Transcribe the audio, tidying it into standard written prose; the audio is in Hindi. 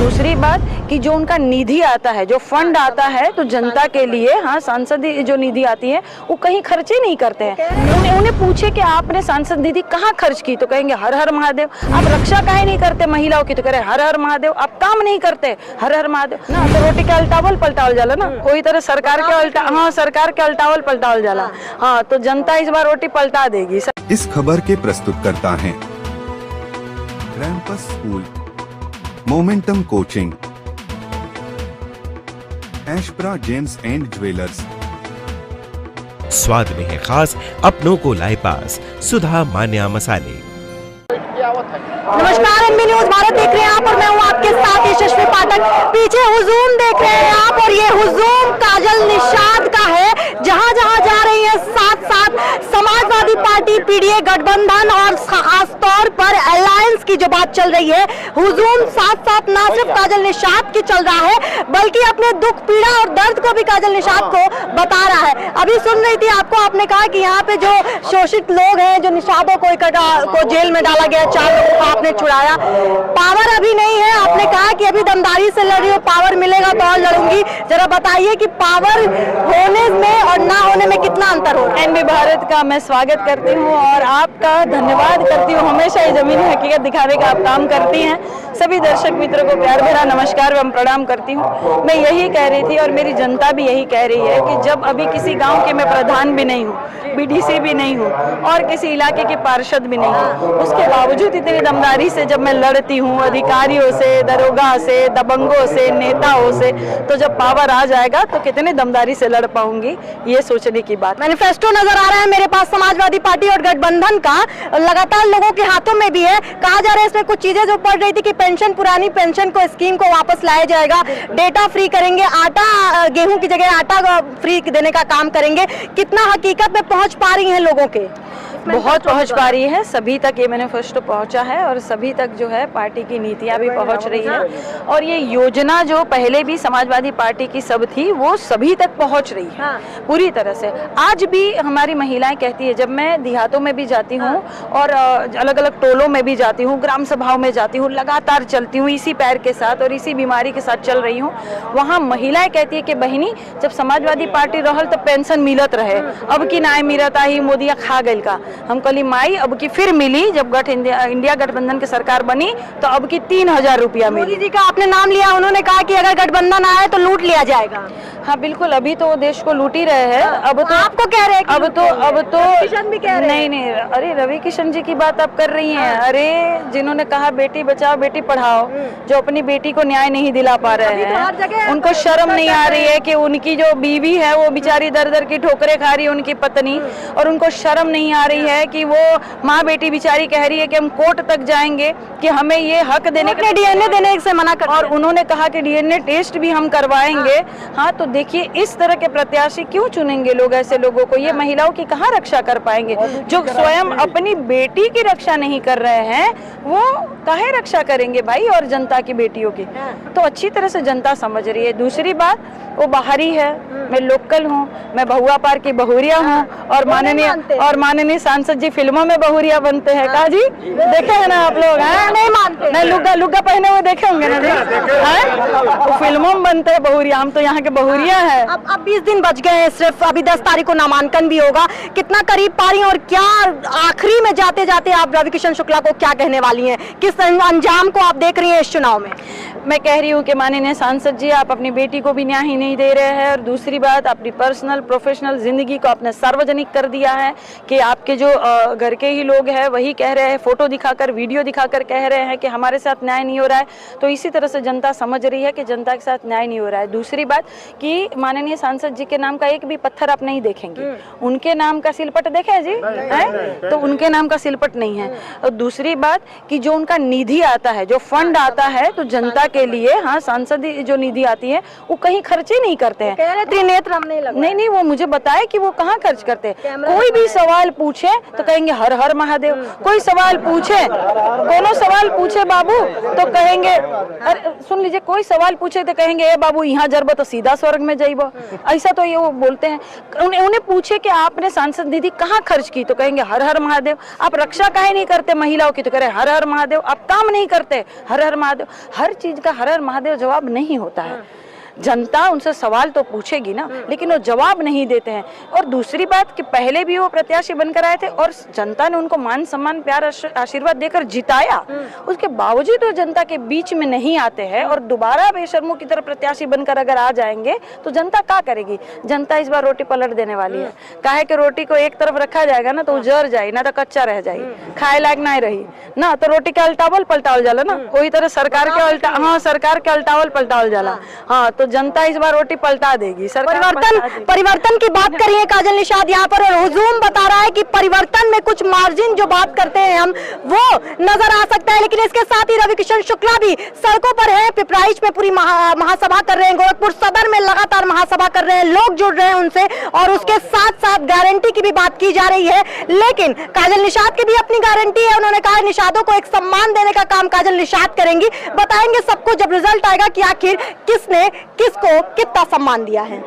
दूसरी बात कि जो उनका निधि आता है, जो फंड आता है तो जनता के लिए, हाँ, सांसद जो निधि आती है वो कहीं खर्च ही नहीं करते हैं। उन्हें पूछे कि आपने सांसद निधि कहाँ खर्च की तो कहेंगे हर हर महादेव। आप रक्षा काहे नहीं करते महिलाओं की तो कह रहे हर हर महादेव। आप काम नहीं करते, हर हर महादेव ना, तो रोटी के अल्टावल पलटावल जाला ना, कोई तरह सरकार के अल्टावल पलटावल जाला। हाँ, तो जनता इस बार रोटी पलटा देगी। इस खबर के प्रस्तुतकर्ता हैं campus school, momentum coaching, Ashpra gems and jewellers. स्वाद में है खास, अपनों को लाए पास, सुधा मान्या मसाले। नमस्कार, एनबी न्यूज भारत देख रहे हैं आप और मैं हूं आपके साथ यशस्वी पाठक। पीछे हुजूम देख रहे हैं आप और ये हुजूम काजल निषाद का है। जहां जहां जा रही है साथ साथ समाजवादी पार्टी, पीडीए गठबंधन और खास तौर पर अलायंस की जो बात चल रही है, हुजूम साथ साथ ना सिर्फ काजल निषाद की चल रहा है बल्कि अपने दुख पीड़ा और दर्द को भी काजल निषाद को बता रहा है। अभी सुन रही थी आपको, आपने कहा कि यहाँ पे जो शोषित लोग हैं, जो निषादों को जेल में डाला गया, 4 लोगों को आपने छुड़ाया। पावर अभी नहीं है, आपने कहा कि अभी दमदारी से लड़ रही हो, पावर मिलेगा तो और लड़ूंगी। जरा बताइए कि पावर होने में और ना होने में कितना अंतर हो रहा है। एनबी भारत का मैं स्वागत करती हूँ और आपका धन्यवाद करती हूँ। हमेशा ये जमीन हकीकत दिखाने का आप काम करती हैं। सभी दर्शक मित्रों को प्यार भरा नमस्कार एवं प्रणाम करती हूँ। मैं यही कह रही थी और मेरी जनता भी यही कह रही है कि जब अभी किसी गांव के मैं प्रधान भी नहीं हूँ, बीडीसी भी नहीं हूँ और किसी इलाके के पार्षद भी नहीं हूँ, उसके बावजूद इतनी दमदारी से जब मैं लड़ती हूँ अधिकारियों से, दरोगा से, दबंगों से, नेताओं से, तो जब पावर आ जाएगा तो कितने दमदारी से लड़ पाऊंगी, ये सोचने की बात। मैनिफेस्टो नजर आ रहा है मेरे पास समाजवादी पार्टी और गठबंधन का, लगातार लोगों के हाथों में भी है। कहा जा रहा है इसमें कुछ चीजें जो पड़ रही थी कि पेंशन, पुरानी पेंशन को, स्कीम को वापस लाया जाएगा, डेटा फ्री करेंगे, आटा, गेहूं की जगह आटा फ्री देने का काम करेंगे। कितना हकीकत में पहुंच पा रही है लोगों के? बहुत पहुंच पा रही है, सभी तक ये मैनिफेस्टो पहुंचा है और सभी तक जो है पार्टी की नीतियां भी पहुंच रही है और ये योजना जो पहले भी समाजवादी पार्टी की सब थी वो सभी तक पहुंच रही है पूरी तरह से। आज भी हमारी महिलाएं कहती है, जब मैं देहातों में भी जाती हूँ और अलग अलग टोलों में भी जाती हूँ, ग्राम सभाओं में जाती हूँ, लगातार चलती हूँ इसी पैर के साथ और इसी बीमारी के साथ चल रही हूँ, वहाँ महिलाएं कहती है कि बहनी जब समाजवादी पार्टी रहल तब पेंशन मिलत रहे, अब की नाय मिलता ही मोदिया खा गई का। हम कली माई अब की फिर मिली, जब इंडिया गठबंधन की सरकार बनी तो अब की 3000 रुपया मिली। मोदी जी का आपने नाम लिया, उन्होंने कहा कि अगर गठबंधन आए तो लूट लिया जाएगा। हाँ बिल्कुल, अभी तो देश को लूट ही रहे हैं। अब तो आपको कह रहे हैं, अब तो किशन भी कह रहे हैं। नहीं, अरे रवि किशन जी की बात आप कर रही हैं। अरे जिन्होंने कहा बेटी बचाओ बेटी पढ़ाओ, जो अपनी बेटी को न्याय नहीं दिला पा रहे हैं, उनको शर्म नहीं आ रही है कि उनकी जो बीवी है वो बेचारी दर दर की ठोकरें खा रही है, उनकी पत्नी, और उनको शर्म नहीं आ रही है कि वो माँ बेटी बेचारी कह रही है कि हम कोर्ट तक जाएंगे कि हमें ये हक देने के, डीएनए देने से मना कर, और उन्होंने कहा कि डीएनए टेस्ट भी हम करवाएंगे। हाँ, तो देखिए इस तरह के प्रत्याशी क्यों चुनेंगे लोग ऐसे लोगों को? ये महिलाओं की कहाँ रक्षा कर पाएंगे? जो स्वयं अपनी बेटी की रक्षा नहीं कर रहे हैं वो काहे रक्षा करेंगे भाई? और जनता की बेटियों की तो अच्छी तरह से जनता समझ रही है। दूसरी बात, वो बाहरी है, मैं लोकल हूँ, मैं बहुआ पार की बहुरिया हूँ और माननीय सांसद जी फिल्मों में बहुरिया बनते हैं। कहा जी देखे है ना आप लोग? नहीं मानते, नहीं, लुग्गा पहने हुए देखे होंगे ना जी, तो फिल्मों में बनते हैं बहुरिया, हम तो यहाँ के बहुरिया है। अब 20 दिन बच गए हैं सिर्फ, अभी 10 तारीख को नामांकन भी होगा। कितना करीब पा रही हैं और क्या आखिरी में जाते जाते आप रवि किशन शुक्ला को क्या कहने वाली हैं? किस अंजाम को आप देख रही हैं इस चुनाव में? मैं कह रही हूँ कि माननीय सांसद जी, आप अपनी बेटी को भी न्याय ही नहीं दे रहे हैं और दूसरी बात, अपनी पर्सनल प्रोफेशनल जिंदगी को आपने सार्वजनिक कर दिया है कि आपके जो घर के ही लोग हैं वही कह रहे हैं, फोटो दिखाकर, वीडियो दिखाकर कह रहे हैं कि हमारे साथ न्याय नहीं हो रहा है। तो इसी तरह से जनता समझ रही है कि जनता के साथ न्याय नहीं हो रहा है। दूसरी बात कि माननीय सांसद जी के नाम का एक भी पत्थर आप नहीं देखेंगे, उनके नाम का सिलपट देखे जी है तो उनके नाम का सिलपट नहीं है। और दूसरी बात कि जो उनका निधि आता है, जो फंड आता है तो जनता के लिए, हाँ, सांसद जो निधि आती है वो कहीं खर्च ही नहीं करते हैं। त्रिनेत्र हम नहीं, नहीं, वो मुझे बताए कि वो कहाँ खर्च करते हैं। कोई भी सवाल पूछे पूछे तो कहेंगे हर हर महादेव, कोई सवाल पूछे, कोनो सवाल पूछे बाबू तो कहेंगे, अरे सुन लीजिए, कोई सवाल पूछे तो कहेंगे ए बाबू यहाँ जरबो तो सीधा स्वर्ग में जाइबो, ऐसा तो ये वो बोलते हैं। उन्हें पूछे कि आपने सांसद निधि कहाँ खर्च की तो कहेंगे हर हर महादेव। आप रक्षा काहे नहीं करते महिलाओं की तो कह रहे हर हर महादेव। आप काम नहीं करते हर हर महादेव। हर चीज का हर हर महादेव जवाब नहीं होता है। जनता उनसे सवाल तो पूछेगी ना, लेकिन वो जवाब नहीं देते हैं। और दूसरी बात कि पहले भी वो प्रत्याशी बनकर आए थे और जनता ने उनको मान सम्मान प्यार आशीर्वाद देकर जिताया, उसके बावजूद वो जनता के बीच में नहीं आते हैं और दोबारा बेशर्मों की तरह प्रत्याशी बनकर अगर आ जाएंगे तो जनता क्या करेगी? जनता इस बार रोटी पलट देने वाली है। काहे कि रोटी को एक तरफ रखा जाएगा ना तो जर जाए, ना तो कच्चा रह जाए, खाए लायक नहीं रही ना, तो रोटी के अल्टावल पलटावल जाला ना, वही तरह सरकार के अल्टावल पलटावल जाला। हाँ, तो जनता इस बार रोटी पलटा देगी। परिवर्तन की बात करिए काजल निषाद यहाँ पर, और हुजूम बता रहा है कि परिवर्तन में कुछ मार्जिन जो बात करते हैं हम वो नजर आ सकता है। लेकिन इसके साथ ही रविकिशन शुक्ला भी सड़कों पर है, पिपराइच पे पूरी महासभा कर रहे हैं, गोरखपुर सदर में लगातार महासभा कर रहे हैं, लोग जुड़ रहे हैं उनसे, और उसके साथ साथ गारंटी की भी बात की जा रही है। लेकिन काजल निषाद की भी अपनी गारंटी है। उन्होंने कहा निषादों को एक सम्मान देने का काम काजल निषाद करेंगी। बताएंगे सबको जब रिजल्ट आएगा कि आखिर किसने किसको कितना सम्मान दिया है।